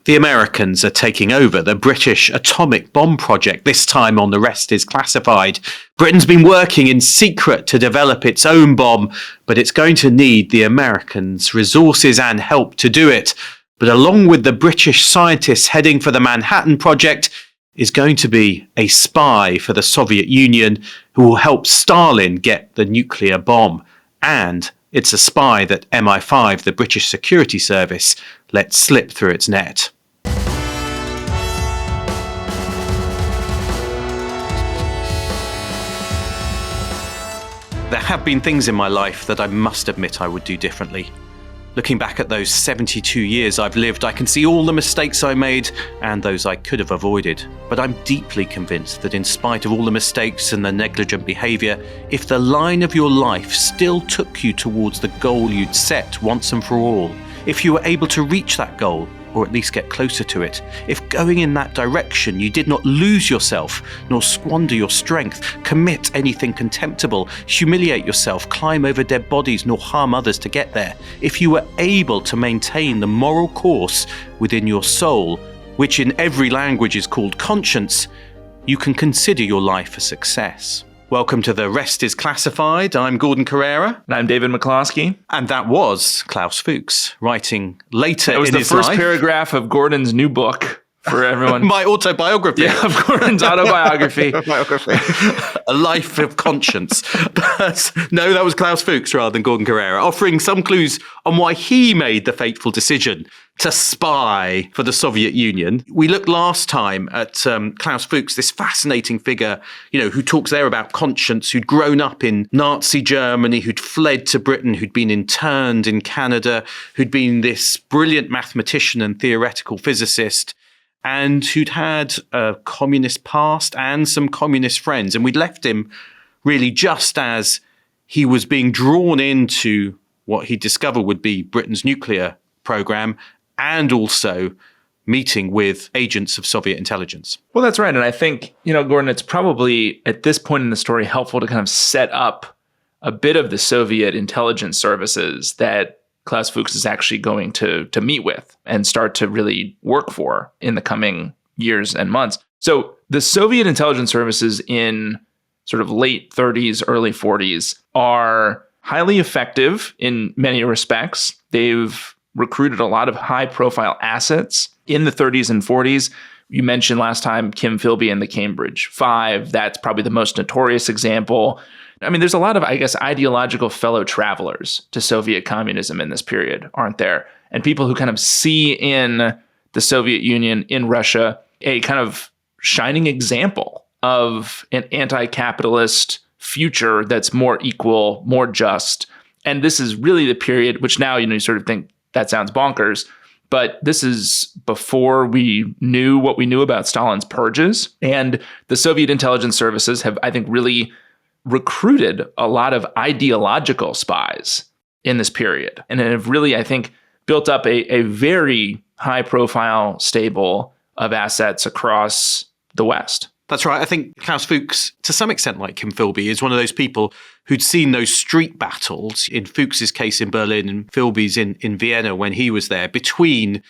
The Americans are taking over the British atomic bomb project, this time on The Rest is Classified. Britain's been working in secret to develop its own bomb, but it's going to need the Americans' resources and help to do it. But along with the British scientists heading for the Manhattan Project is going to be a spy for the Soviet Union who will help Stalin get the nuclear bomb. And it's a spy that MI5, the British Security Service, let slip through its net. There have been things in my life that I must admit I would do differently. Looking back at those 72 years I've lived, I can see all the mistakes I made and those I could have avoided. But I'm deeply convinced that in spite of all the mistakes and the negligent behaviour, if the line of your life still took you towards the goal you'd set once and for all, if you were able to reach that goal, or at least get closer to it, if going in that direction you did not lose yourself, nor squander your strength, commit anything contemptible, humiliate yourself, climb over dead bodies, nor harm others to get there, if you were able to maintain the moral course within your soul, which in every language is called conscience, you can consider your life a success. Welcome to The Rest is Classified. I'm Gordon Carrera. And I'm David McCloskey. And that was Klaus Fuchs, writing later in his life. It was the first paragraph of Gordon's new book for everyone. My autobiography. Yeah, of Gordon's autobiography. A life of conscience. But no, that was Klaus Fuchs rather than Gordon Carrera, offering some clues on why he made the fateful decision to spy for the Soviet Union. We looked last time at Klaus Fuchs, this fascinating figure, who talks there about conscience, who'd grown up in Nazi Germany, who'd fled to Britain, who'd been interned in Canada, who'd been this brilliant mathematician and theoretical physicist, and who'd had a communist past and some communist friends. And we'd left him really just as he was being drawn into what he discovered would be Britain's nuclear program, and also meeting with agents of Soviet intelligence. Well, that's right. And I think, Gordon, it's probably at this point in the story helpful to kind of set up a bit of the Soviet intelligence services that Klaus Fuchs is actually going to meet with and start to really work for in the coming years and months. So the Soviet intelligence services in sort of late 30s, early 40s are highly effective in many respects. They've recruited a lot of high-profile assets in the 30s and 40s. You mentioned last time Kim Philby and the Cambridge Five. That's probably the most notorious example. I mean, there's a lot of, ideological fellow travelers to Soviet communism in this period, aren't there? And people who kind of see in the Soviet Union, in Russia, a kind of shining example of an anti-capitalist future that's more equal, more just. And this is really the period, which now, you sort of think, that sounds bonkers, but this is before we knew what we knew about Stalin's purges. And the Soviet intelligence services have, I think, really recruited a lot of ideological spies in this period. And have really, I think, built up a very high-profile stable of assets across the West. That's right. I think Klaus Fuchs, to some extent like Kim Philby, is one of those people who'd seen those street battles, in Fuchs's case in Berlin and Philby's in Vienna when he was there, between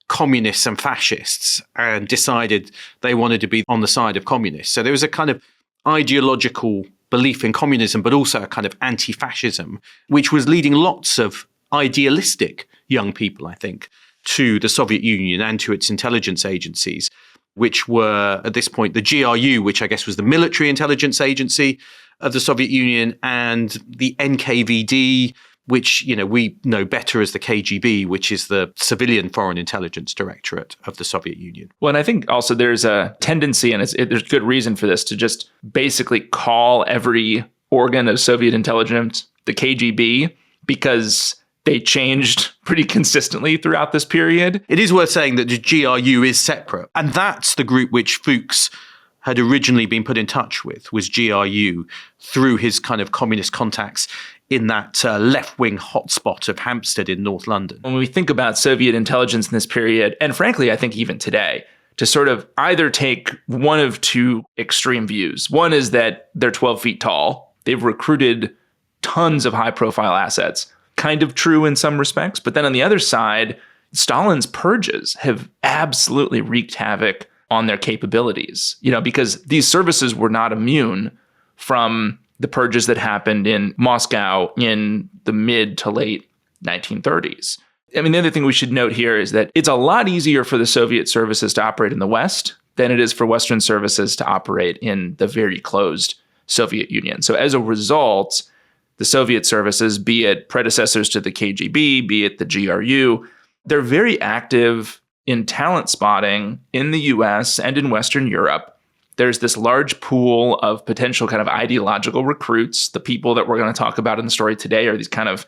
communists and fascists, and decided they wanted to be on the side of communists. So there was a kind of ideological belief in communism, but also a kind of anti-fascism, which was leading lots of idealistic young people, I think, to the Soviet Union and to its intelligence agencies, which were at this point the GRU, which I guess was the military intelligence agency of the Soviet Union, and the NKVD, which we know better as the KGB, which is the civilian foreign intelligence directorate of the Soviet Union. Well, and I think also there's a tendency, and there's good reason for this, to just basically call every organ of Soviet intelligence the KGB, because they changed pretty consistently throughout this period. It is worth saying that the GRU is separate. And that's the group which Fuchs had originally been put in touch with, was GRU, through his kind of communist contacts in that left-wing hotspot of Hampstead in North London. When we think about Soviet intelligence in this period, and frankly, I think even today, to sort of either take one of two extreme views. One is that they're 12 feet tall. They've recruited tons of high-profile assets. Kind of true in some respects. But then on the other side, Stalin's purges have absolutely wreaked havoc on their capabilities, because these services were not immune from the purges that happened in Moscow in the mid to late 1930s. I mean, the other thing we should note here is that it's a lot easier for the Soviet services to operate in the West than it is for Western services to operate in the very closed Soviet Union. So as a result, the Soviet services, be it predecessors to the KGB, be it the GRU, they're very active in talent spotting in the US and in Western Europe. There's this large pool of potential kind of ideological recruits. The people that we're going to talk about in the story today are these kind of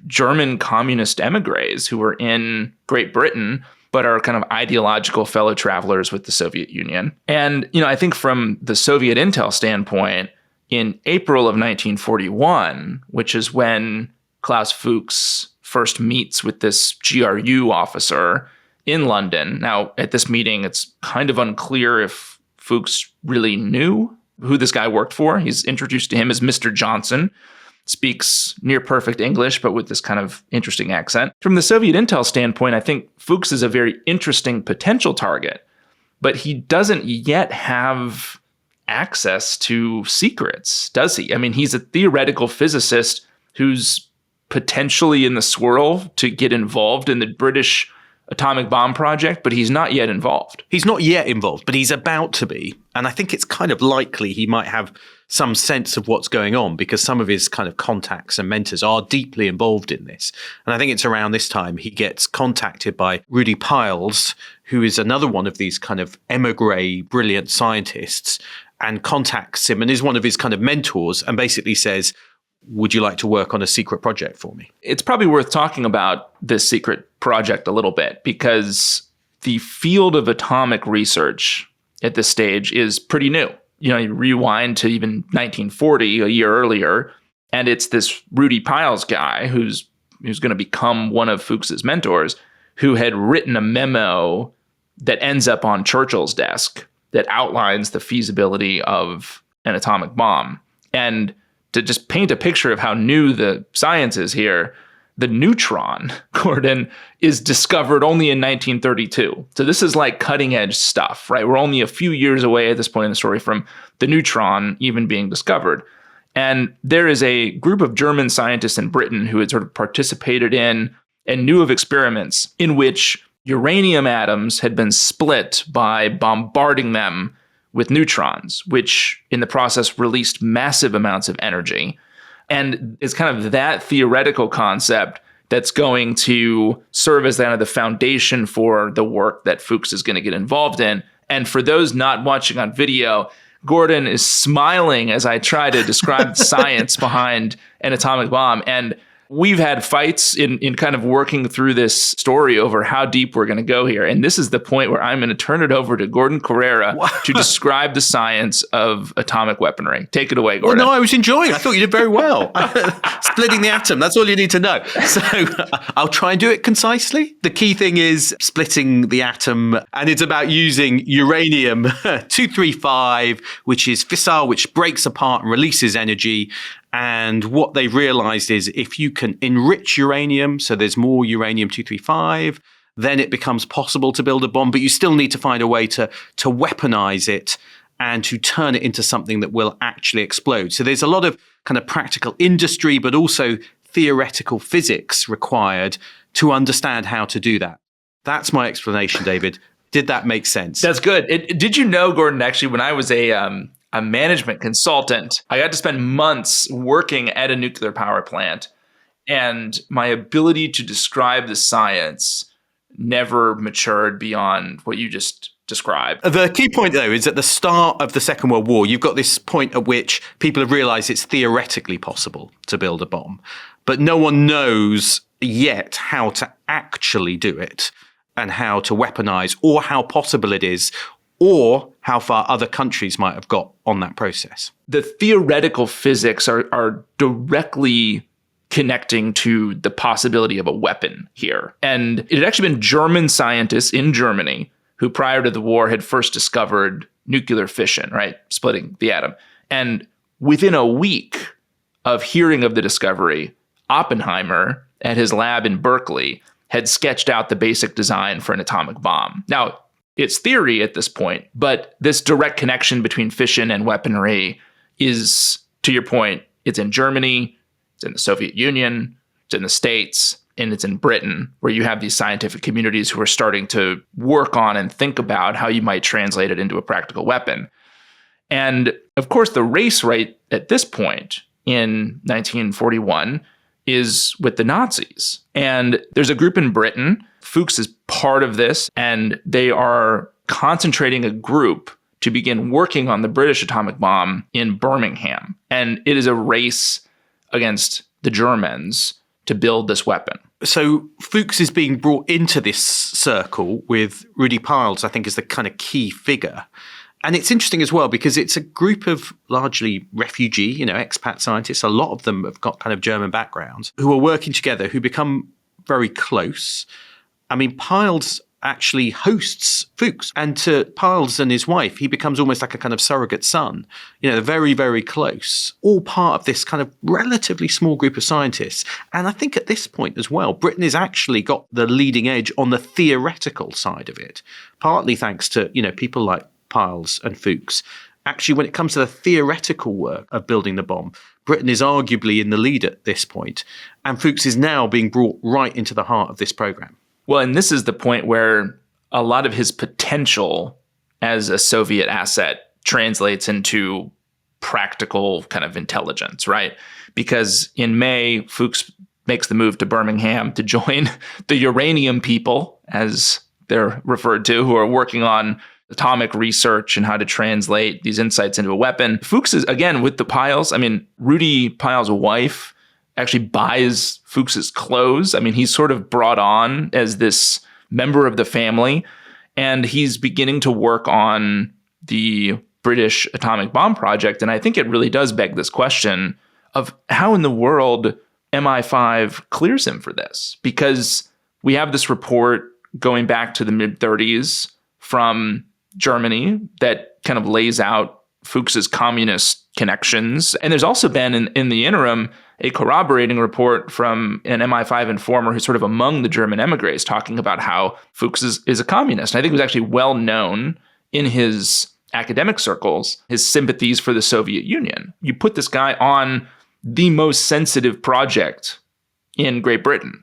German communist emigres who were in Great Britain, but are kind of ideological fellow travelers with the Soviet Union. And, I think from the Soviet intel standpoint, in April of 1941, which is when Klaus Fuchs first meets with this GRU officer in London. Now, at this meeting, it's kind of unclear if Fuchs really knew who this guy worked for. He's introduced to him as Mr. Johnson, speaks near perfect English, but with this kind of interesting accent. From the Soviet intel standpoint, I think Fuchs is a very interesting potential target, but he doesn't yet have access to secrets, does he? I mean, he's a theoretical physicist who's potentially in the swirl to get involved in the British atomic bomb project, but he's not yet involved. He's not yet involved, but he's about to be. And I think it's kind of likely he might have some sense of what's going on because some of his kind of contacts and mentors are deeply involved in this. And I think it's around this time he gets contacted by Rudy Piles, who is another one of these kind of emigre brilliant scientists, and contacts him and is one of his kind of mentors and basically says, would you like to work on a secret project for me? It's probably worth talking about this secret project a little bit because the field of atomic research at this stage is pretty new. You rewind to even 1940, a year earlier, and it's this Rudy Piles guy who's going to become one of Fuchs's mentors, who had written a memo that ends up on Churchill's desk that outlines the feasibility of an atomic bomb. And to just paint a picture of how new the science is here, the neutron, Gordon, is discovered only in 1932. So this is like cutting edge stuff, right? We're only a few years away at this point in the story from the neutron even being discovered. And there is a group of German scientists in Britain who had sort of participated in and knew of experiments in which uranium atoms had been split by bombarding them with neutrons, which in the process released massive amounts of energy. And it's kind of that theoretical concept that's going to serve as kind of the foundation for the work that Fuchs is going to get involved in. And for those not watching on video, Gordon is smiling as I try to describe the science behind an atomic bomb. And we've had fights in kind of working through this story over how deep we're going to go here. And this is the point where I'm going to turn it over to Gordon Carrera to describe the science of atomic weaponry. Take it away, Gordon. Well, no, I was enjoying. I thought you did very well. Splitting the atom, that's all you need to know. So I'll try and do it concisely. The key thing is splitting the atom, and it's about using uranium-235, which is fissile, which breaks apart and releases energy. And what they've realized is if you can enrich uranium, so there's more uranium-235, then it becomes possible to build a bomb, but you still need to find a way to weaponize it and to turn it into something that will actually explode. So there's a lot of kind of practical industry, but also theoretical physics required to understand how to do that. That's my explanation, David. Did that make sense? That's good. Did you know, Gordon, actually, when I was a management consultant, I got to spend months working at a nuclear power plant, and my ability to describe the science never matured beyond what you just described. The key point, though, is at the start of the Second World War, you've got this point at which people have realized it's theoretically possible to build a bomb, but no one knows yet how to actually do it and how to weaponize or how possible it is, or how far other countries might have got on that process. The theoretical physics are directly connecting to the possibility of a weapon here. And it had actually been German scientists in Germany who prior to the war had first discovered nuclear fission, right? Splitting the atom. And within a week of hearing of the discovery, Oppenheimer at his lab in Berkeley had sketched out the basic design for an atomic bomb. Now, it's theory at this point, but this direct connection between fission and weaponry is, to your point, it's in Germany, it's in the Soviet Union, it's in the States, and it's in Britain, where you have these scientific communities who are starting to work on and think about how you might translate it into a practical weapon. And of course, the race right at this point in 1941 is with the Nazis. And there's a group in Britain, Fuchs is part of this, and they are concentrating a group to begin working on the British atomic bomb in Birmingham. And it is a race against the Germans to build this weapon. So Fuchs is being brought into this circle with Rudy Piles, I think, is the kind of key figure. And it's interesting as well because it's a group of largely refugee, expat scientists. A lot of them have got kind of German backgrounds who are working together, who become very close. I mean, Piles actually hosts Fuchs, and to Piles and his wife, he becomes almost like a kind of surrogate son. They're very, very close, all part of this kind of relatively small group of scientists. And I think at this point as well, Britain has actually got the leading edge on the theoretical side of it, partly thanks to, people like Piles and Fuchs. Actually, when it comes to the theoretical work of building the bomb, Britain is arguably in the lead at this point, and Fuchs is now being brought right into the heart of this program. Well, and this is the point where a lot of his potential as a Soviet asset translates into practical kind of intelligence, right? Because in May, Fuchs makes the move to Birmingham to join the uranium people, as they're referred to, who are working on atomic research and how to translate these insights into a weapon. Fuchs is, again, with the Piles. I mean, Rudy Piles' wife actually buys Fuchs's clothes. I mean, he's sort of brought on as this member of the family, and he's beginning to work on the British atomic bomb project. And I think it really does beg this question of how in the world MI5 clears him for this, because we have this report going back to the mid-30s from Germany that kind of lays out Fuchs's communist connections. And there's also been in the interim a corroborating report from an MI5 informer who's sort of among the German emigres talking about how Fuchs is a communist. And I think it was actually well known in his academic circles, his sympathies for the Soviet Union. You put this guy on the most sensitive project in Great Britain.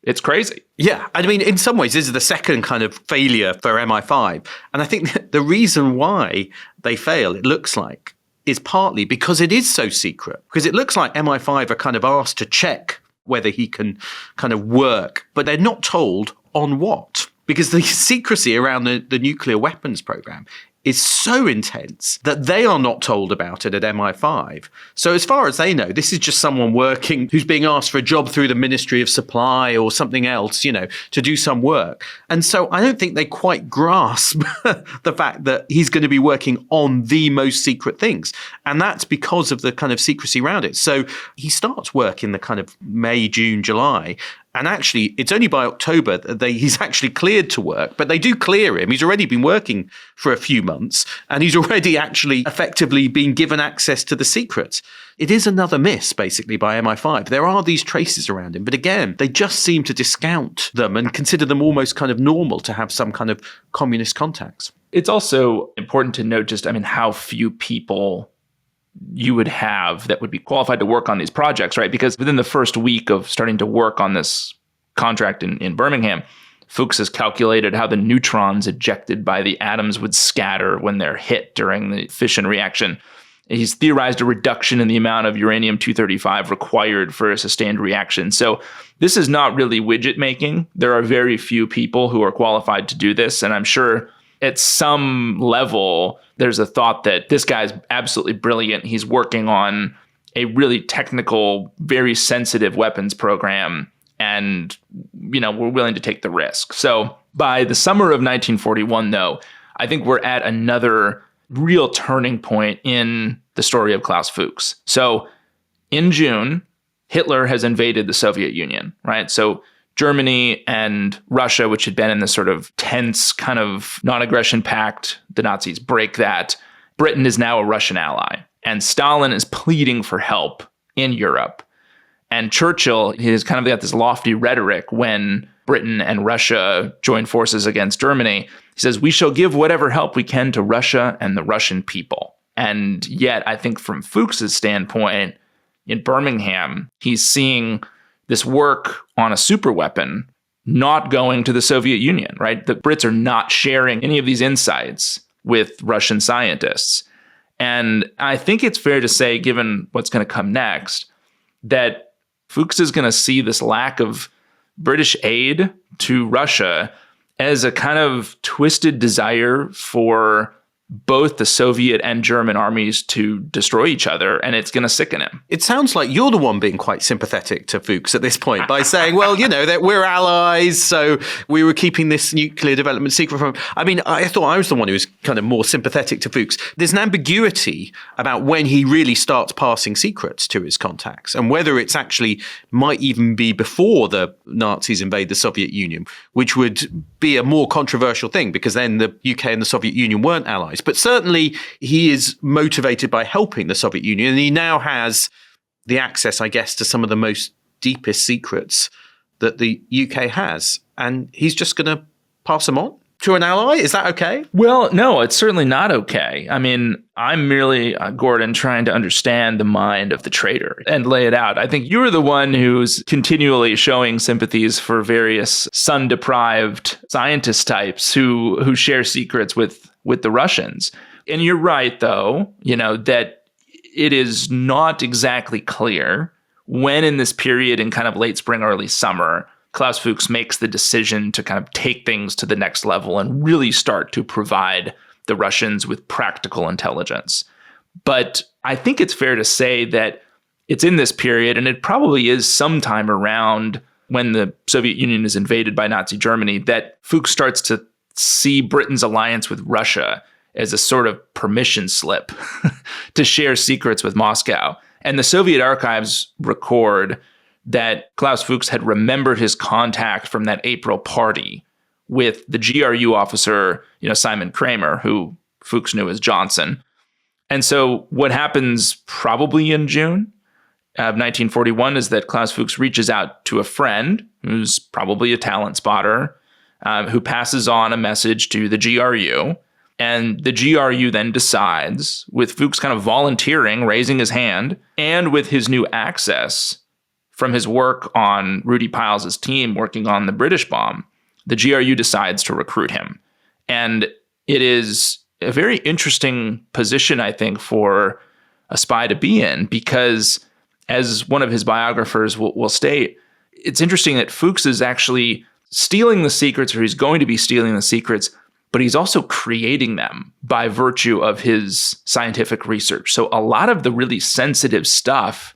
It's crazy. Yeah. I mean, in some ways, this is the second kind of failure for MI5. And I think the reason why they fail, it looks like, is partly because it is so secret. Because it looks like MI5 are kind of asked to check whether he can kind of work, but they're not told on what. Because the secrecy around the nuclear weapons program is so intense that they are not told about it at MI5. So as far as they know, this is just someone working who's being asked for a job through the Ministry of Supply or something else, to do some work. And so I don't think they quite grasp the fact that he's going to be working on the most secret things. And that's because of the kind of secrecy around it. So he starts work in the kind of May, June, July. And actually, it's only by October that he's actually cleared to work, but they do clear him. He's already been working for a few months, and he's already actually effectively been given access to the secrets. It is another miss, basically, by MI5. There are these traces around him, but again, they just seem to discount them and consider them almost kind of normal to have some kind of communist contacts. It's also important to note just, how few people you would have that would be qualified to work on these projects, right? Because within the first week of starting to work on this contract in Birmingham, Fuchs has calculated how the neutrons ejected by the atoms would scatter when they're hit during the fission reaction. He's theorized a reduction in the amount of uranium-235 required for a sustained reaction. So this is not really widget making. There are very few people who are qualified to do this, and I'm sure at some level, there's a thought that this guy's absolutely brilliant. He's working on a really technical, very sensitive weapons program, and, we're willing to take the risk. So by the summer of 1941, though, I think we're at another real turning point in the story of Klaus Fuchs. So in June, Hitler has invaded the Soviet Union, right? So Germany and Russia, which had been in this sort of tense kind of non-aggression pact, the Nazis break that. Britain is now a Russian ally. And Stalin is pleading for help in Europe. And Churchill has kind of got this lofty rhetoric when Britain and Russia join forces against Germany. He says, we shall give whatever help we can to Russia and the Russian people. And yet, I think from Fuchs's standpoint, in Birmingham, he's seeing this work on a superweapon not going to the Soviet Union, right? The Brits are not sharing any of these insights with Russian scientists. And I think it's fair to say, given what's going to come next, that Fuchs is going to see this lack of British aid to Russia as a kind of twisted desire for both the Soviet and German armies to destroy each other, and it's going to sicken him. It sounds like you're the one being quite sympathetic to Fuchs at this point by saying, well, that we're allies, so we were keeping this nuclear development secret from... I mean, I thought I was the one who was kind of more sympathetic to Fuchs. There's an ambiguity about when he really starts passing secrets to his contacts, and whether it's actually might even be before the Nazis invade the Soviet Union, which would be a more controversial thing, because then the UK and the Soviet Union weren't allies. But certainly he is motivated by helping the Soviet Union, and he now has the access, I guess, to some of the most deepest secrets that the UK has. And he's just going to pass them on to an ally? Is that okay? Well, no, it's certainly not okay. I mean, I'm merely, Gordon, trying to understand the mind of the traitor and lay it out. I think you're the one who's continually showing sympathies for various sun-deprived scientist types who share secrets with the Russians. And you're right, though, that it is not exactly clear when in this period in kind of late spring, early summer, Klaus Fuchs makes the decision to kind of take things to the next level and really start to provide the Russians with practical intelligence. But I think it's fair to say that it's in this period, and it probably is sometime around when the Soviet Union is invaded by Nazi Germany, that Fuchs starts to see Britain's alliance with Russia as a sort of permission slip to share secrets with Moscow. And the Soviet archives record that Klaus Fuchs had remembered his contact from that April party with the GRU officer, Simon Kramer, who Fuchs knew as Johnson. And so what happens probably in June of 1941 is that Klaus Fuchs reaches out to a friend who's probably a talent spotter, who passes on a message to the GRU. And the GRU then decides, with Fuchs kind of volunteering, raising his hand, and with his new access from his work on Rudy Piles' team working on the British bomb, the GRU decides to recruit him. And it is a very interesting position, I think, for a spy to be in, because as one of his biographers will state, it's interesting that Fuchs is actually stealing the secrets, or he's going to be stealing the secrets, but he's also creating them by virtue of his scientific research. So a lot of the really sensitive stuff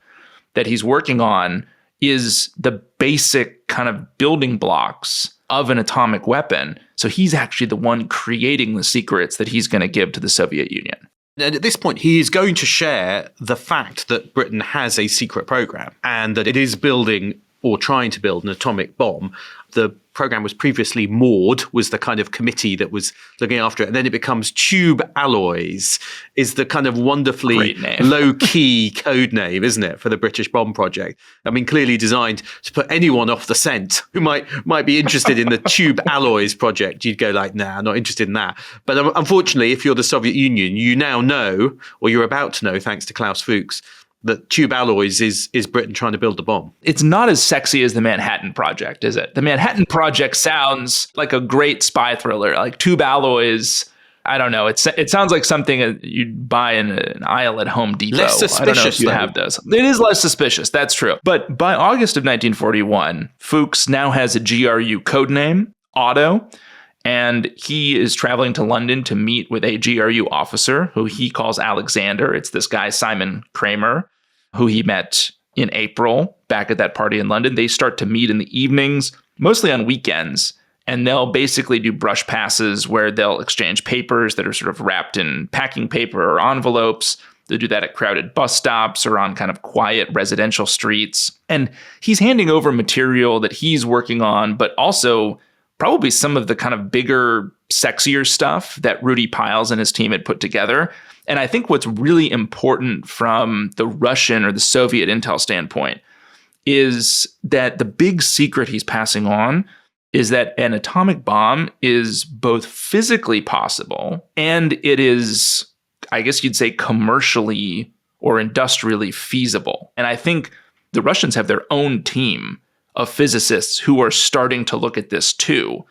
that he's working on is the basic kind of building blocks of an atomic weapon. So he's actually the one creating the secrets that he's going to give to the Soviet Union. And at this point, he is going to share the fact that Britain has a secret program and that it is building or trying to build an atomic bomb. The program was previously MAUD, was the kind of committee that was looking after it. And then it becomes Tube Alloys, is the kind of wonderfully low-key code name, isn't it, for the British bomb project? I mean, clearly designed to put anyone off the scent who might be interested in the Tube Alloys project. You'd go like, nah, not interested in that. But unfortunately, if you're the Soviet Union, you now know, or you're about to know, thanks to Klaus Fuchs, that Tube Alloys is Britain trying to build the bomb. It's not as sexy as the Manhattan Project, is it? The Manhattan Project sounds like a great spy thriller. Like Tube Alloys, I don't know. It sounds like something you'd buy in an aisle at Home Depot. Less suspicious, I don't know if you have those. It is less suspicious. That's true. But by August of 1941, Fuchs now has a GRU codename, Otto, and he is traveling to London to meet with a GRU officer who he calls Alexander. It's this guy, Simon Kramer, who he met in April back at that party in London. They start to meet in the evenings, mostly on weekends, and they'll basically do brush passes where they'll exchange papers that are sort of wrapped in packing paper or envelopes. They do that at crowded bus stops or on kind of quiet residential streets. And he's handing over material that he's working on, but also probably some of the kind of bigger, sexier stuff that Rudy Piles and his team had put together. And I think what's really important from the Russian or the Soviet intel standpoint is that the big secret he's passing on is that an atomic bomb is both physically possible and it is, I guess you'd say, commercially or industrially feasible. And I think the Russians have their own team of physicists who are starting to look at this too.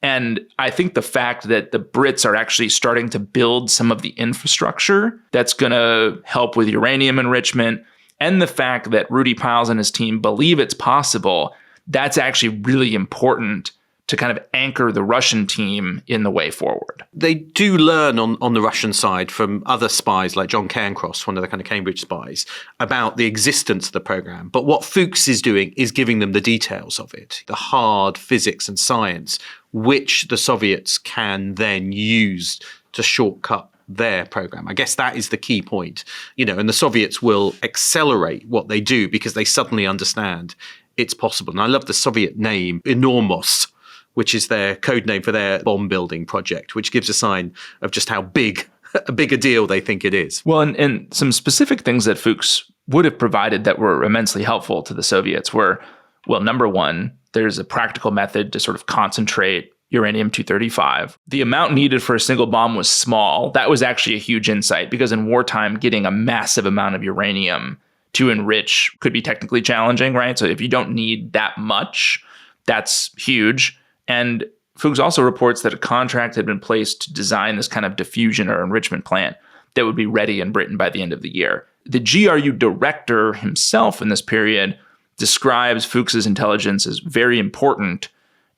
And I think the fact that the Brits are actually starting to build some of the infrastructure that's going to help with uranium enrichment, and the fact that Rudy Piles and his team believe it's possible, that's actually really important to kind of anchor the Russian team in the way forward. They do learn on the Russian side from other spies like John Cairncross, one of the kind of Cambridge spies, about the existence of the program. But what Fuchs is doing is giving them the details of it, the hard physics and science, which the Soviets can then use to shortcut their program. I guess that is the key point, and the Soviets will accelerate what they do because they suddenly understand it's possible. And I love the Soviet name, Enormos, which is their code name for their bomb building project, which gives a sign of just how big a deal they think it is. Well, and some specific things that Fuchs would have provided that were immensely helpful to the Soviets were, well, number one, there's a practical method to sort of concentrate uranium-235. The amount needed for a single bomb was small. That was actually a huge insight because in wartime, getting a massive amount of uranium to enrich could be technically challenging, right? So if you don't need that much, that's huge. And Fuchs also reports that a contract had been placed to design this kind of diffusion or enrichment plant that would be ready in Britain by the end of the year. The GRU director himself in this period describes Fuchs's intelligence as very important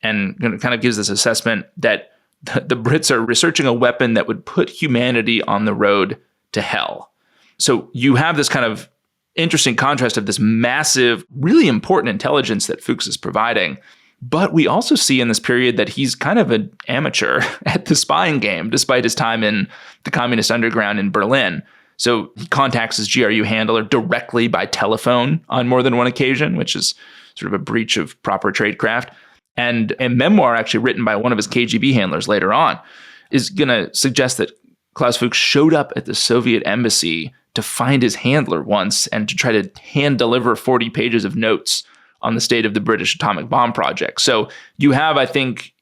and kind of gives this assessment that the Brits are researching a weapon that would put humanity on the road to hell. So you have this kind of interesting contrast of this massive, really important intelligence that Fuchs is providing. But we also see in this period that he's kind of an amateur at the spying game, despite his time in the communist underground in Berlin. So he contacts his GRU handler directly by telephone on more than one occasion, which is sort of a breach of proper tradecraft. And a memoir actually written by one of his KGB handlers later on is going to suggest that Klaus Fuchs showed up at the Soviet embassy to find his handler once and to try to hand deliver 40 pages of notes on the state of the British atomic bomb project. So you have, I think,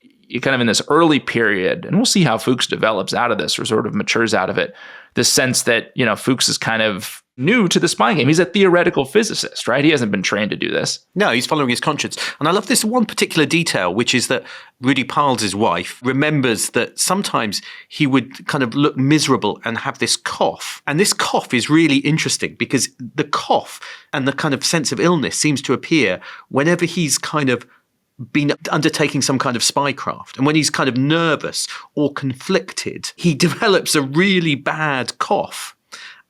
kind of in this early period, and we'll see how Fuchs develops out of this or sort of matures out of it, the sense that, Fuchs is kind of new to the spying game. He's a theoretical physicist, right? He hasn't been trained to do this. No, he's following his conscience. And I love this one particular detail, which is that Rudy Piles' wife remembers that sometimes he would kind of look miserable and have this cough. And this cough is really interesting because the cough and the kind of sense of illness seems to appear whenever he's kind of been undertaking some kind of spycraft. And when he's kind of nervous or conflicted, he develops a really bad cough.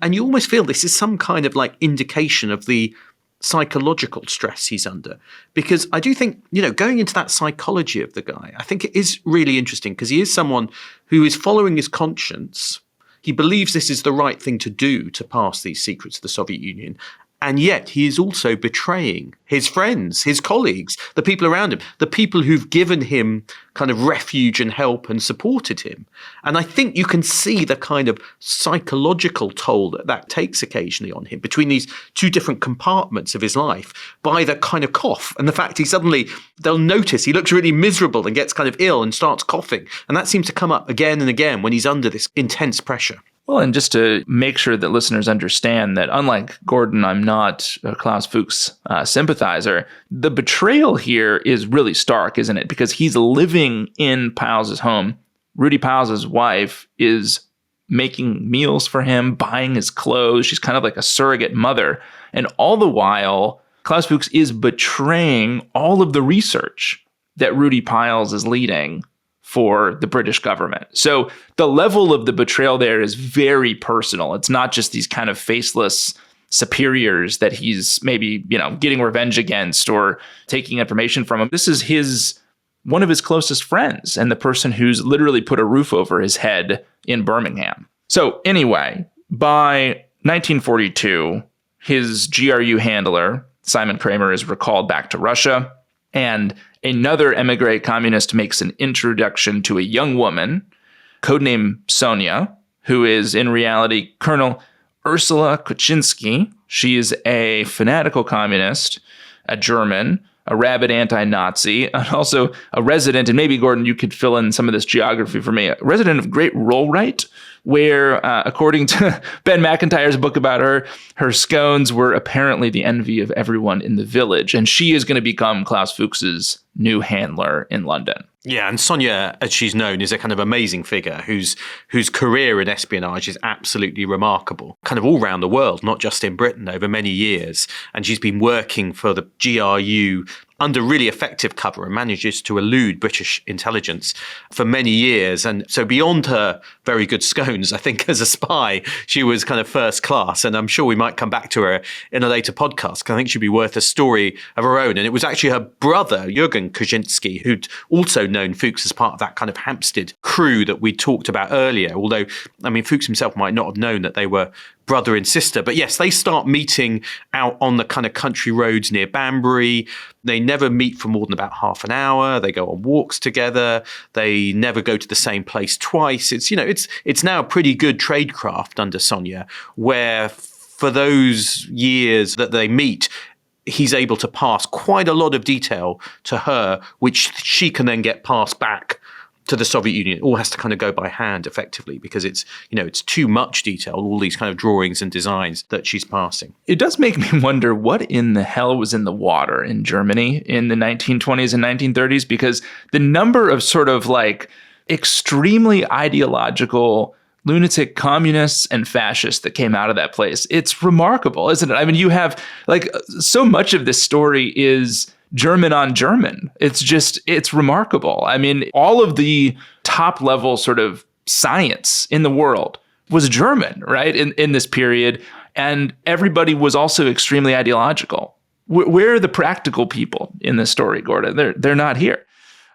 And you almost feel this is some kind of like indication of the psychological stress he's under. Because I do think, going into that psychology of the guy, I think it is really interesting because he is someone who is following his conscience. He believes this is the right thing to do to pass these secrets to the Soviet Union. And yet he is also betraying his friends, his colleagues, the people around him, the people who've given him kind of refuge and help and supported him. And I think you can see the kind of psychological toll that takes occasionally on him between these two different compartments of his life by the kind of cough and the fact they'll notice he looks really miserable and gets kind of ill and starts coughing. And that seems to come up again and again when he's under this intense pressure. Well, and just to make sure that listeners understand that unlike Gordon, I'm not a Klaus Fuchs sympathizer. The betrayal here is really stark, isn't it? Because he's living in Piles' home. Rudy Piles' wife is making meals for him, buying his clothes. She's kind of like a surrogate mother. And all the while, Klaus Fuchs is betraying all of the research that Rudy Piles is leading for the British government. So the level of the betrayal there is very personal. It's not just these kind of faceless superiors that he's maybe, getting revenge against or taking information from. This is one of his closest friends and the person who's literally put a roof over his head in Birmingham. So anyway, by 1942, his GRU handler, Simon Kramer, is recalled back to Russia, and another emigre communist makes an introduction to a young woman, codenamed Sonia, who is in reality Colonel Ursula Kuczynski. She is a fanatical communist, a German, a rabid anti-Nazi, and also a resident, and maybe, Gordon, you could fill in some of this geography for me, a resident of Great Rollright, where, according to Ben McIntyre's book about her scones were apparently the envy of everyone in the village, and she is going to become Klaus Fuchs's new handler in London. Yeah, and Sonia, as she's known, is a kind of amazing figure whose career in espionage is absolutely remarkable, kind of all around the world, not just in Britain, over many years. And she's been working for the GRU under really effective cover and manages to elude British intelligence for many years. And so beyond her very good scones, I think as a spy, she was kind of first class. And I'm sure we might come back to her in a later podcast, because I think she'd be worth a story of her own. And it was actually her brother, Jürgen Kaczynski, who'd also known Fuchs as part of that kind of Hampstead crew that we talked about earlier. Although, I mean, Fuchs himself might not have known that they were brother and sister. But yes, they start meeting out on the kind of country roads near Banbury. They never meet for more than about half an hour. They go on walks together. They never go to the same place twice. It's now a pretty good tradecraft under Sonia, where for those years that they meet, he's able to pass quite a lot of detail to her, which she can then get passed back to the Soviet Union. It all has to kind of go by hand effectively, because it's too much detail, all these kind of drawings and designs that she's passing. It does make me wonder what in the hell was in the water in Germany in the 1920s and 1930s, because the number of sort of like extremely ideological lunatic communists and fascists that came out of that place, it's remarkable, isn't it? I mean, you have like so much of this story is German on German. It's remarkable. I mean, all of the top level sort of science in the world was German, right? In this period. And everybody was also extremely ideological. Where are the practical people in this story, Gordon? They're not here.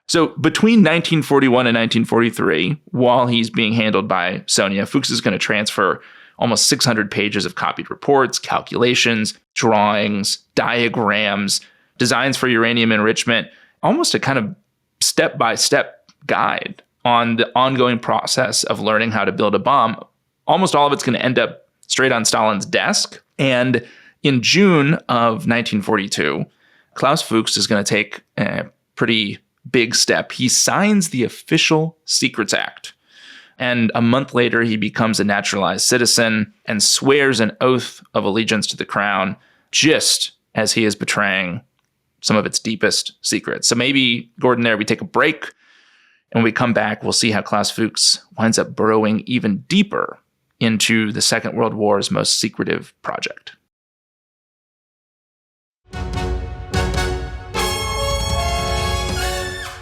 So between 1941 and 1943, while he's being handled by Sonia, Fuchs is going to transfer almost 600 pages of copied reports, calculations, drawings, diagrams, designs for uranium enrichment, almost a kind of step-by-step guide on the ongoing process of learning how to build a bomb. Almost all of it's going to end up straight on Stalin's desk. And in June of 1942, Klaus Fuchs is going to take a pretty big step. He signs the official Secrets Act. And a month later, he becomes a naturalized citizen and swears an oath of allegiance to the crown, just as he is betraying some of its deepest secrets. So maybe, Gordon, there we take a break. And when we come back, we'll see how Klaus Fuchs winds up burrowing even deeper into the Second World War's most secretive project.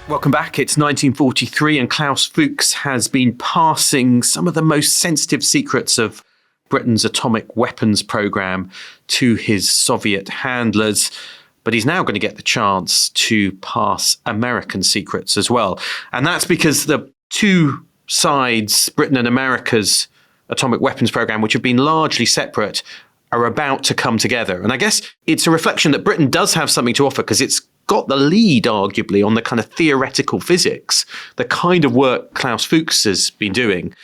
Welcome back. It's 1943, and Klaus Fuchs has been passing some of the most sensitive secrets of Britain's atomic weapons program to his Soviet handlers. But he's now going to get the chance to pass American secrets as well. And that's because the two sides, Britain and America's atomic weapons program, which have been largely separate, are about to come together. And I guess it's a reflection that Britain does have something to offer, because it's got the lead, arguably, on the kind of theoretical physics, the kind of work Klaus Fuchs has been doing.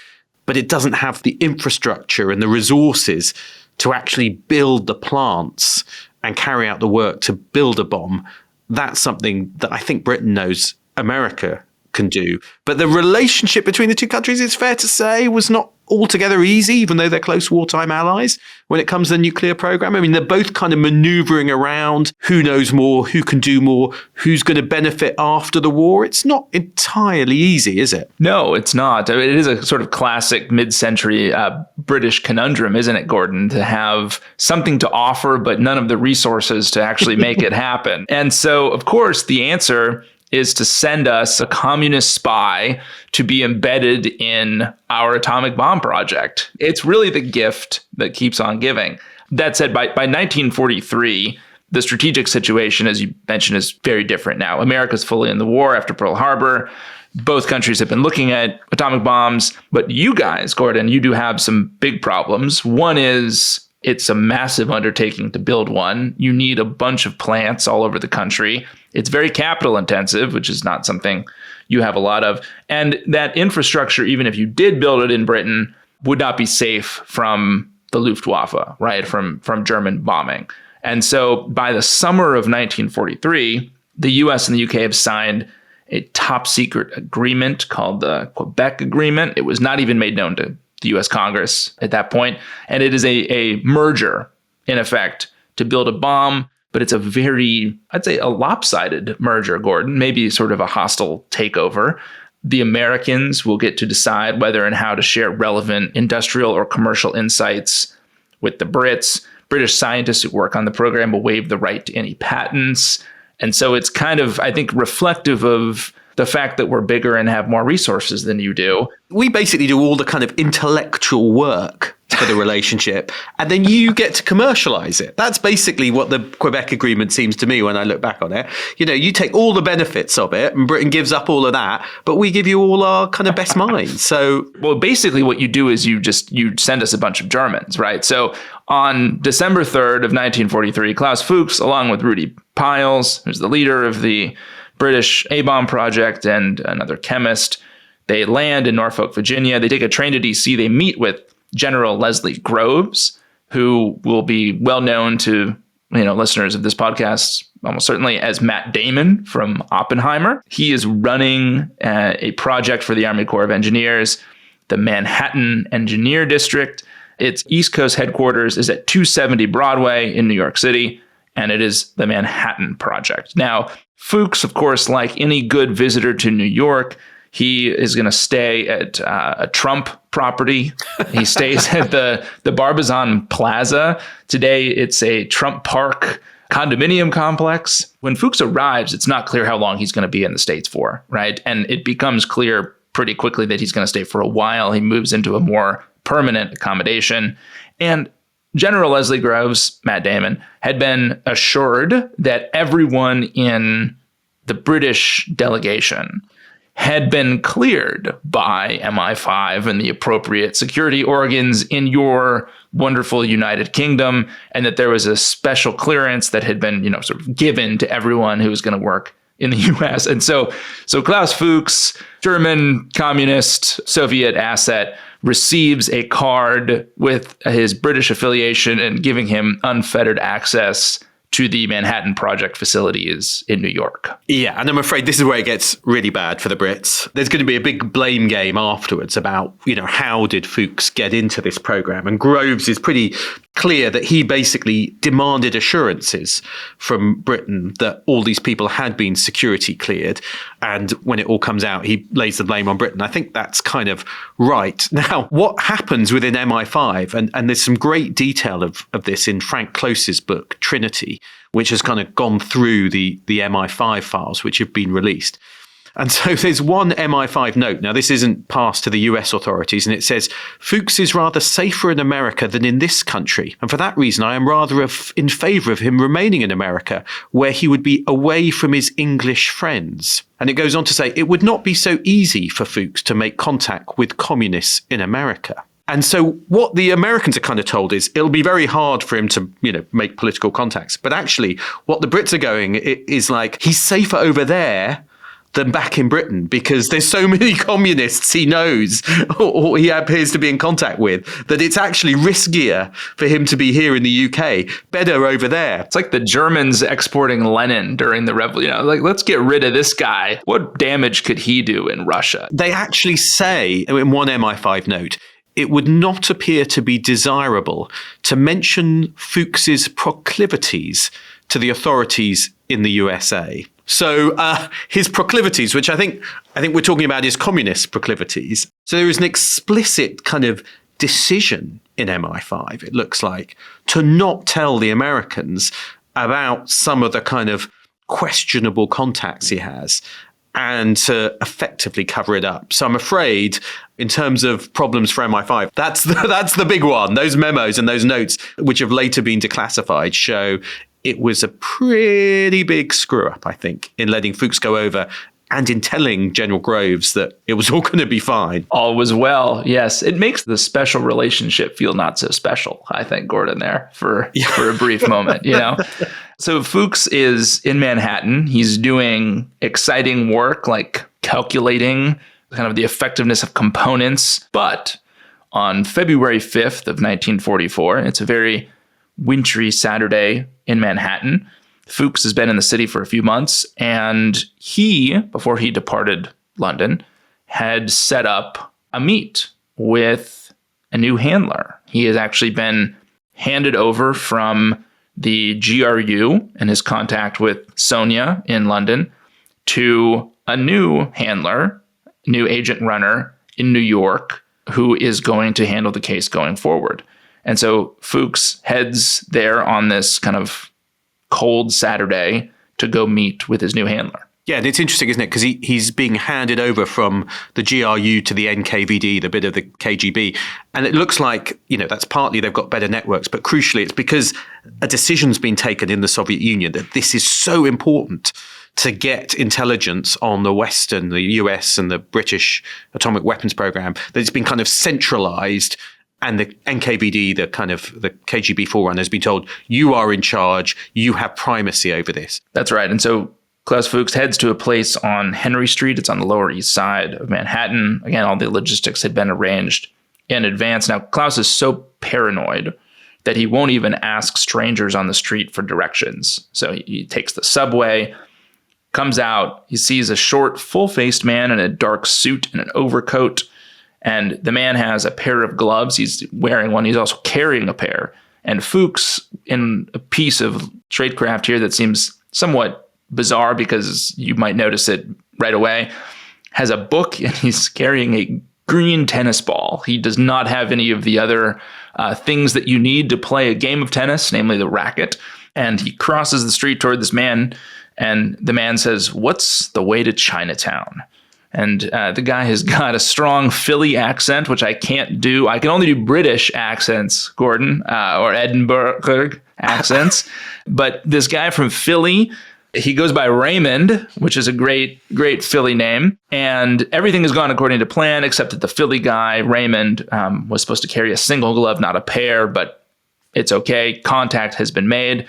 But it doesn't have the infrastructure and the resources to actually build the plants and carry out the work to build a bomb. That's something that I think Britain knows America can do. But the relationship between the two countries, it's fair to say, was not altogether easy, even though they're close wartime allies when it comes to the nuclear program. I mean, they're both kind of maneuvering around who knows more, who can do more, who's going to benefit after the war. It's not entirely easy, is it? No, it's not. It is a sort of classic mid-century British conundrum, isn't it, Gordon, to have something to offer, but none of the resources to actually make it happen. And so, of course, the answer is to send us a communist spy to be embedded in our atomic bomb project. It's really the gift that keeps on giving. That said, by 1943, the strategic situation, as you mentioned, is very different now. America's fully in the war after Pearl Harbor. Both countries have been looking at atomic bombs. But you guys, Gordon, you do have some big problems. One is it's a massive undertaking to build one. You need a bunch of plants all over the country. It's very capital intensive, which is not something you have a lot of. And that infrastructure, even if you did build it in Britain, would not be safe from the Luftwaffe, right? From German bombing. And so by the summer of 1943, the US and the UK have signed a top secret agreement called the Quebec Agreement. It was not even made known to the US Congress at that point. And it is a merger, in effect, to build a bomb. But it's a very, I'd say, a lopsided merger, Gordon, maybe sort of a hostile takeover. The Americans will get to decide whether and how to share relevant industrial or commercial insights with the Brits. British scientists who work on the program will waive the right to any patents. And so it's kind of, I think, reflective of the fact that we're bigger and have more resources than you do. We basically do all the kind of intellectual work for the relationship, and then you get to commercialize it. That's basically what the Quebec Agreement seems to me when I look back on it. You know, you take all the benefits of it, and Britain gives up all of that, but we give you all our kind of best minds. So, well, basically what you do is you send us a bunch of Germans, right? So on December 3rd of 1943, Klaus Fuchs, along with Rudy Piles, who's the leader of the British A-bomb project and another chemist, they land in Norfolk, Virginia. They take a train to DC. They meet with General Leslie Groves, who will be well known to listeners of this podcast almost certainly as Matt Damon from Oppenheimer. He is running a project for the Army Corps of Engineers, the Manhattan Engineer District. Its East Coast headquarters is at 270 Broadway in New York City, and it is the Manhattan Project. Now, Fuchs, of course, like any good visitor to New York, he is going to stay at a Trump property. He stays at the Barbizon Plaza. Today, it's a Trump Park condominium complex. When Fuchs arrives, it's not clear how long he's going to be in the States for, right? And it becomes clear pretty quickly that he's going to stay for a while. He moves into a more permanent accommodation. And General Leslie Groves, Matt Damon, had been assured that everyone in the British delegation had been cleared by MI5 and the appropriate security organs in your wonderful United Kingdom, and that there was a special clearance that had been, sort of given to everyone who was going to work in the US. And so Klaus Fuchs, German communist Soviet asset, receives a card with his British affiliation and giving him unfettered access to the Manhattan Project facilities in New York. Yeah, and I'm afraid this is where it gets really bad for the Brits. There's going to be a big blame game afterwards about, how did Fuchs get into this program? And Groves is pretty clear that he basically demanded assurances from Britain that all these people had been security cleared. And when it all comes out, he lays the blame on Britain. I think that's kind of right. Now, what happens within MI5, and there's some great detail of this in Frank Close's book, Trinity, which has kind of gone through the MI5 files which have been released. And so there's one MI5 note. Now, this isn't passed to the US authorities, and it says, Fuchs is rather safer in America than in this country. And for that reason, I am rather in favour of him remaining in America, where he would be away from his English friends. And it goes on to say, it would not be so easy for Fuchs to make contact with communists in America. And so what the Americans are kind of told is it'll be very hard for him to, make political contacts. But actually, what the Brits are going is like, he's safer over there than back in Britain, because there's so many communists he knows or he appears to be in contact with that it's actually riskier for him to be here in the UK. Better over there. It's like the Germans exporting Lenin during the revolution. Let's get rid of this guy. What damage could he do in Russia? They actually say in one MI5 note, it would not appear to be desirable to mention Fuchs's proclivities to the authorities in the USA. So his proclivities, which I think we're talking about his communist proclivities. So there is an explicit kind of decision in MI5, it looks like, to not tell the Americans about some of the kind of questionable contacts he has and to effectively cover it up. So I'm afraid, in terms of problems for MI5, that's the big one. Those memos and those notes, which have later been declassified, show it was a pretty big screw up, I think, in letting Fuchs go over and in telling General Groves that it was all going to be fine. All was well, yes. It makes the special relationship feel not so special, I think, Gordon, there for a brief moment, So Fuchs is in Manhattan. He's doing exciting work like calculating kind of the effectiveness of components. But on February 5th of 1944, it's a very wintry Saturday in Manhattan. Fuchs has been in the city for a few months, and he, before he departed London, had set up a meet with a new handler. He has actually been handed over from the GRU and his contact with Sonia in London to a new handler, new agent runner in New York, who is going to handle the case going forward. And so Fuchs heads there on this kind of cold Saturday to go meet with his new handler. Yeah, and it's interesting, isn't it? Because he's being handed over from the GRU to the NKVD, the bit of the KGB. And it looks like, that's partly they've got better networks, but crucially it's because a decision's been taken in the Soviet Union that this is so important to get intelligence on the Western, the US and the British atomic weapons program, that it's been kind of centralized. And the NKVD, the KGB forerunner, has been told, you are in charge, you have primacy over this. That's right. And so Klaus Fuchs heads to a place on Henry Street. It's on the Lower East Side of Manhattan. Again, all the logistics had been arranged in advance. Now, Klaus is so paranoid that he won't even ask strangers on the street for directions. So he takes the subway, comes out, he sees a short, full-faced man in a dark suit and an overcoat. And the man has a pair of gloves. He's wearing one. He's also carrying a pair. And Fuchs, in a piece of tradecraft here that seems somewhat bizarre because you might notice it right away, has a book and he's carrying a green tennis ball. He does not have any of the other things that you need to play a game of tennis, namely the racket. And he crosses the street toward this man, and the man says, "What's the way to Chinatown?" And the guy has got a strong Philly accent, which I can't do. I can only do British accents, Gordon, or Edinburgh accents. But this guy from Philly, he goes by Raymond, which is a great, great Philly name. And everything has gone according to plan, except that the Philly guy, Raymond, was supposed to carry a single glove, not a pair, but it's okay. Contact has been made.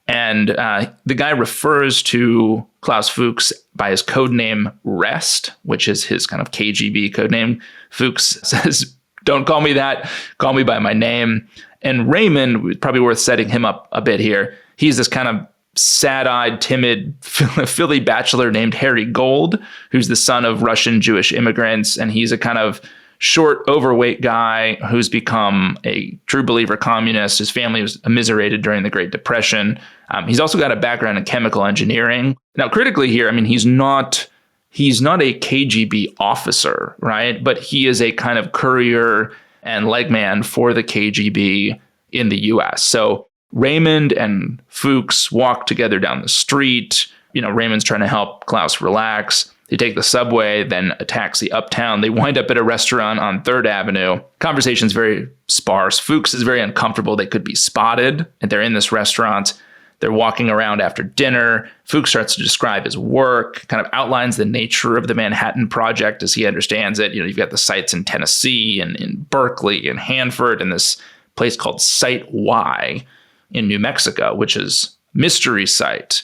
And the guy refers to Klaus Fuchs by his code name Rest, which is his kind of KGB code name. Fuchs says, "Don't call me that. Call me by my name." And Raymond, probably worth setting him up a bit here. He's this kind of sad-eyed, timid Philly bachelor named Harry Gold, who's the son of Russian Jewish immigrants. And he's a kind of short, overweight guy who's become a true believer communist. His family was immiserated during the Great Depression. He's also got a background in chemical engineering. Now, critically here, he's not a KGB officer, right? But he is a kind of courier and legman for the KGB in the US. So Raymond and Fuchs walk together down the street. Raymond's trying to help Klaus relax. They take the subway, then a taxi uptown. They wind up at a restaurant on 3rd Avenue. Conversation's very sparse. Fuchs is very uncomfortable. They could be spotted, and they're in this restaurant. They're walking around after dinner. Fuchs starts to describe his work, kind of outlines the nature of the Manhattan Project as he understands it. You've got the sites in Tennessee and in Berkeley and Hanford and this place called Site Y in New Mexico, which is mystery site.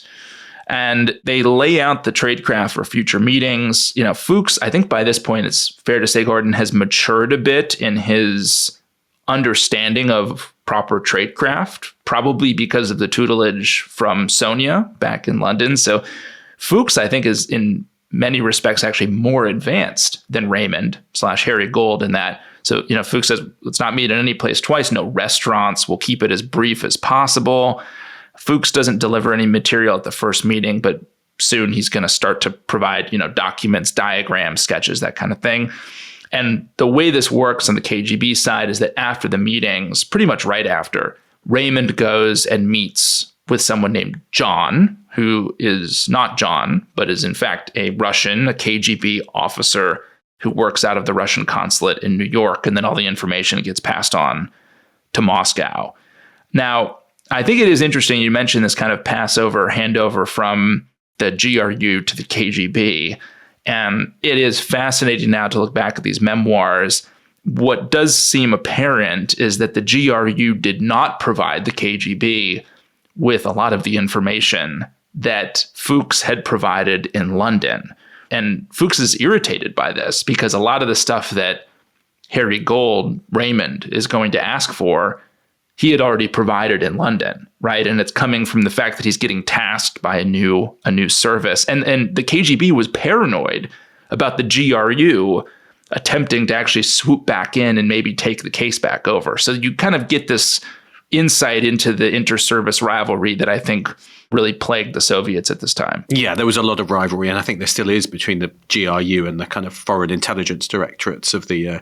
And they lay out the tradecraft for future meetings. Fuchs, I think by this point, it's fair to say, Gordon, has matured a bit in his understanding of proper tradecraft, probably because of the tutelage from Sonia back in London. So Fuchs, I think, is in many respects actually more advanced than Raymond / Harry Gold in that. So, Fuchs says, let's not meet in any place twice, no restaurants. We'll keep it as brief as possible. Fuchs doesn't deliver any material at the first meeting, but soon he's going to start to provide, documents, diagrams, sketches, that kind of thing. And the way this works on the KGB side is that after the meetings, pretty much right after, Raymond goes and meets with someone named John, who is not John, but is in fact a Russian, a KGB officer who works out of the Russian consulate in New York. And then all the information gets passed on to Moscow. Now, I think it is interesting you mentioned this kind of handover from the GRU to the KGB. And it is fascinating now to look back at these memoirs. What does seem apparent is that the GRU did not provide the KGB with a lot of the information that Fuchs had provided in London. And Fuchs is irritated by this because a lot of the stuff that Harry Gold, Raymond, is going to ask for, he had already provided in London, right? And it's coming from the fact that he's getting tasked by a new service. And the KGB was paranoid about the GRU attempting to actually swoop back in and maybe take the case back over. So you kind of get this insight into the inter-service rivalry that I think really plagued the Soviets at this time. Yeah, there was a lot of rivalry, and I think there still is between the GRU and the kind of foreign intelligence directorates of the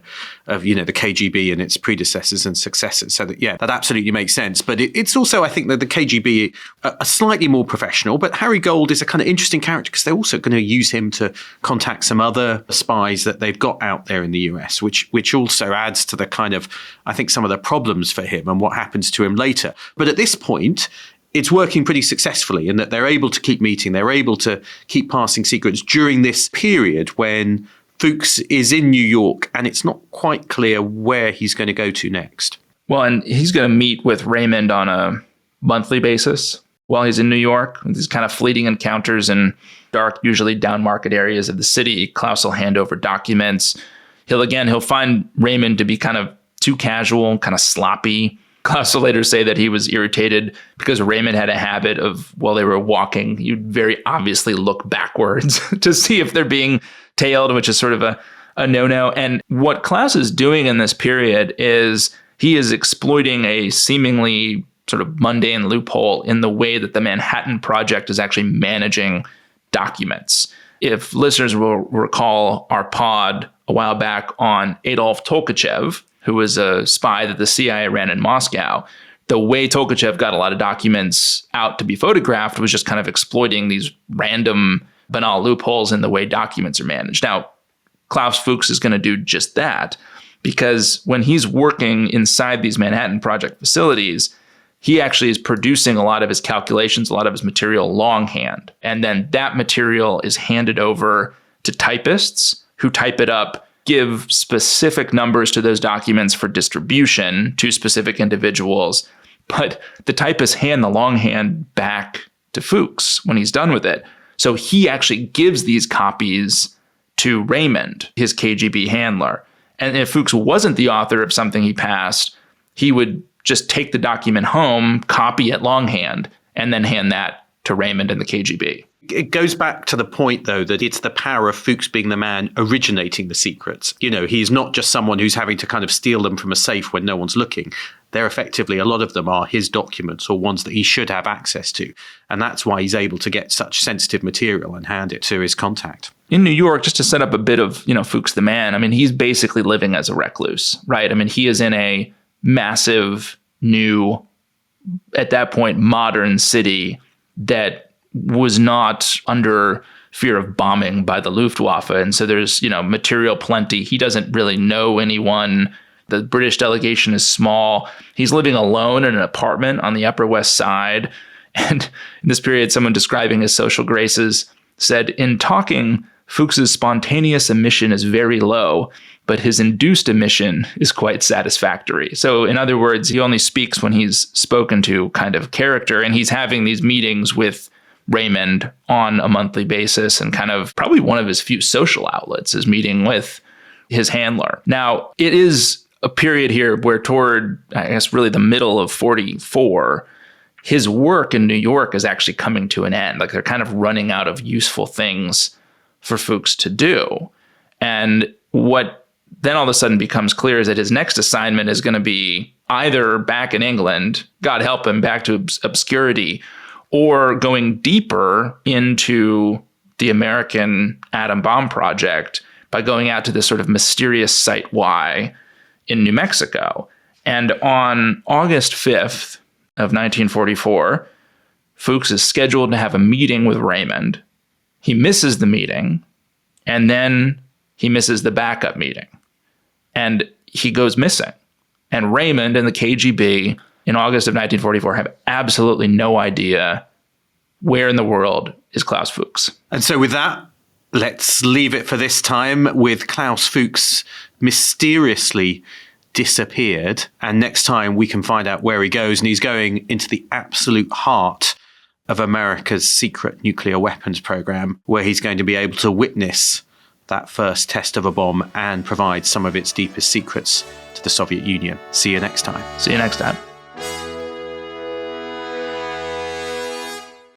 KGB and its predecessors and successors. So that absolutely makes sense. But it's also, I think, that the KGB are slightly more professional. But Harry Gold is a kind of interesting character because they're also going to use him to contact some other spies that they've got out there in the US, which also adds to the kind of, I think, some of the problems for him and what happens to him later. But at this point, it's working pretty successfully in that they're able to keep meeting, they're able to keep passing secrets during this period when Fuchs is in New York and it's not quite clear where he's going to go to next. Well, and he's going to meet with Raymond on a monthly basis while he's in New York. These kind of fleeting encounters in dark, usually down market areas of the city. Klaus will hand over documents. He'll find Raymond to be kind of too casual, kind of sloppy. Klaus will later say that he was irritated because Raymond had a habit of, while they were walking, you'd very obviously look backwards to see if they're being tailed, which is sort of a no-no. And what Klaus is doing in this period is he is exploiting a seemingly sort of mundane loophole in the way that the Manhattan Project is actually managing documents. If listeners will recall our pod a while back on Adolf Tolkachev, who was a spy that the CIA ran in Moscow, the way Tolkachev got a lot of documents out to be photographed was just kind of exploiting these random banal loopholes in the way documents are managed. Now, Klaus Fuchs is going to do just that because when he's working inside these Manhattan Project facilities, he actually is producing a lot of his calculations, a lot of his material longhand. And then that material is handed over to typists who type it up, give specific numbers to those documents for distribution to specific individuals, but the typists hand the longhand back to Fuchs when he's done with it. So he actually gives these copies to Raymond, his KGB handler. And if Fuchs wasn't the author of something he passed, he would just take the document home, copy it longhand, and then hand that to Raymond and the KGB. It goes back to the point, though, that it's the power of Fuchs being the man originating the secrets. He's not just someone who's having to kind of steal them from a safe when no one's looking. They're effectively, a lot of them are his documents or ones that he should have access to. And that's why he's able to get such sensitive material and hand it to his contact. In New York, just to set up a bit of, Fuchs the man, I mean, he's basically living as a recluse, right? I mean, he is in a massive, new, at that point, modern city that was not under fear of bombing by the Luftwaffe. And so there's, material plenty. He doesn't really know anyone. The British delegation is small. He's living alone in an apartment on the Upper West Side. And in this period, someone describing his social graces said, in talking, Fuchs's spontaneous emission is very low, but his induced emission is quite satisfactory. So in other words, he only speaks when he's spoken to kind of character. And he's having these meetings with Raymond on a monthly basis, and kind of probably one of his few social outlets is meeting with his handler. Now, it is a period here where toward, I guess, really the middle of 44, his work in New York is actually coming to an end. Like they're kind of running out of useful things for Fuchs to do. And what then all of a sudden becomes clear is that his next assignment is going to be either back in England, God help him, back to obscurity, or going deeper into the American atom bomb project by going out to this sort of mysterious Site Y in New Mexico. And on August 5th of 1944, Fuchs is scheduled to have a meeting with Raymond. He misses the meeting, and then he misses the backup meeting. And he goes missing. And Raymond and the KGB in August of 1944 have absolutely no idea where in the world is Klaus Fuchs. And so with that, let's leave it for this time with Klaus Fuchs mysteriously disappeared. And next time we can find out where he goes. And he's going into the absolute heart of America's secret nuclear weapons program, where he's going to be able to witness that first test of a bomb and provide some of its deepest secrets to the Soviet Union. See you next time. See you next time.